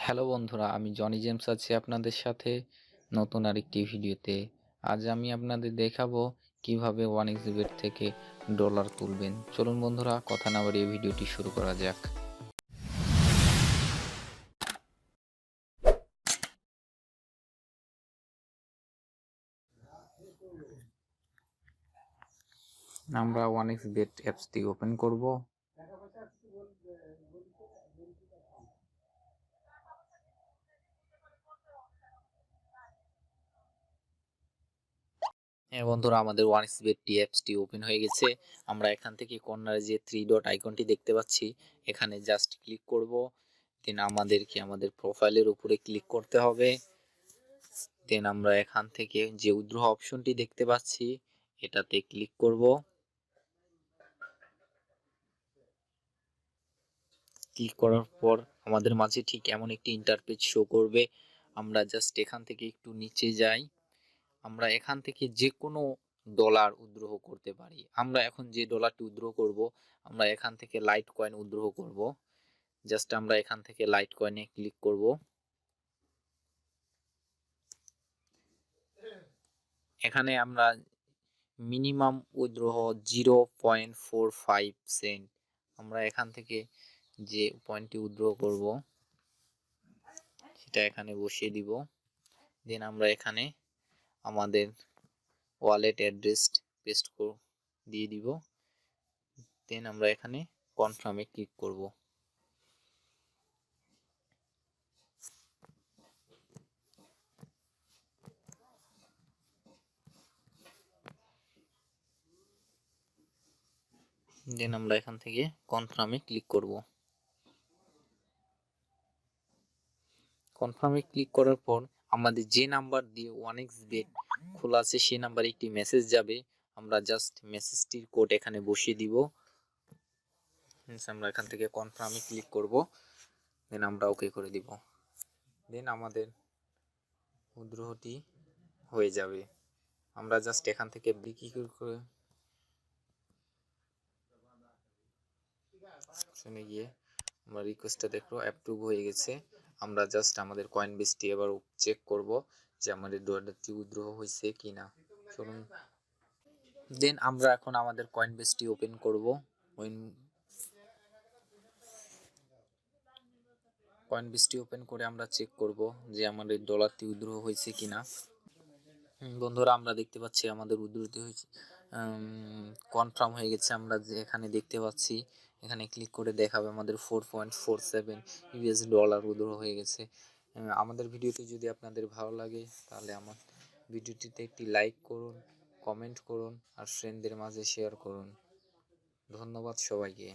Hello বন্ধুরা, আমি Johnny James আছি আপনাদের সাথে নতুন আরেকটি ভিডিওতে। আজ আমি আপনাদের দেখাবো কিভাবে 1xBet থেকে ডলার তুলবেন। চলুন বন্ধুরা, কথা না বাড়িয়ে ভিডিওটি শুরু করা যাক। আমরা 1xBet অ্যাপসটি ওপেন করব। হ্যাঁ বন্ধুরা, আমাদের 1xBet অ্যাপসটি ওপেন হয়ে গেছে। আমরা এখান থেকে কর্নারে যে 3 ডট আইকনটি দেখতে পাচ্ছি, এখানে জাস্ট ক্লিক করব। দেন আমাদেরকে আমাদের প্রোফাইলের উপরে ক্লিক করতে হবে। দেন আমরা এখান থেকে যে উইথড্র অপশনটি দেখতে পাচ্ছি, এটাতে ক্লিক করব। ক্লিক করার পর আমাদের মাঝে ঠিক এমন একটি ইন্টারফেস শো করবে। আমরা জাস্ট এখান থেকে একটু নিচে যাই। আমরা এখান থেকে যে কোনো ডলার উইথড্র করতে পারি। আমরা এখন যে ডলারটি উইথড্র করব, আমরা এখান থেকে লাইট কয়েন উইথড্র করব। জাস্ট আমরা এখান থেকে লাইট কয়েনে ক্লিক করব। এখানে আমরা মিনিমাম উইথড্র 0.45 সেন্ট, আমরা এখান থেকে যে পয়েন্টটি উইথড্র করব সেটা এখানে বসিয়ে দিব। দেন আমরা এখানে আমাদের ওয়ালেট অ্যাড্রেস পেস্ট দিয়ে দিব। দেন আমরা এখানে কনফার্মে ক্লিক করব। দেন আমরা এখান থেকে কনফার্মে ক্লিক করব। কনফার্মে ক্লিক করার পর আমাদের যে নাম্বার দিয়ে 1xBet খোলা আছে সেই নাম্বারে একটি মেসেজ যাবে। আমরা জাস্ট মেসেজটির কোড এখানে বসিয়ে দিব। আমরা এখান থেকে কনফার্মে ক্লিক করব। দেন আমরা ওকে করে দিব। দেন আমাদের উইথড্রটি হয়ে যাবে। আমরা জাস্ট এখান থেকে বিক্রি করে শুনে গিয়ে আমরা রিকোয়েস্টটা দেখো অ্যাপ্রুভ হয়ে গেছে। আমরা জাস্ট আমাদের কয়েনবেসটি এবার চেক করব যে আমাদের ডলারটি উইথড্র হয়েছে কিনা। চলুন, দেন আমরা এখন আমাদের কয়েনবেসটি ওপেন করব। কয়েনবেসটি ওপেন করে আমরা চেক করব যে আমাদের ডলারটি উইথড্র হয়েছে কিনা। বন্ধুরা, আমরা দেখতে পাচ্ছি আমাদের উইথড্রটি হয়েছে, কনফার্ম হয়ে গেছে। আমরা যে এখানে দেখতে পাচ্ছি, এখানে ক্লিক করে দেখাবে আমাদের 4.47 ইউএস ডলার উইথড্র হয়ে গেছে। আমাদের ভিডিওটি যদি আপনাদের ভালো লাগে তাহলে আমার ভিডিওটিতে একটি লাইক করুন, কমেন্ট করুন আর ফ্রেন্ডদের মাঝে শেয়ার করুন। ধন্যবাদ সবাইকে।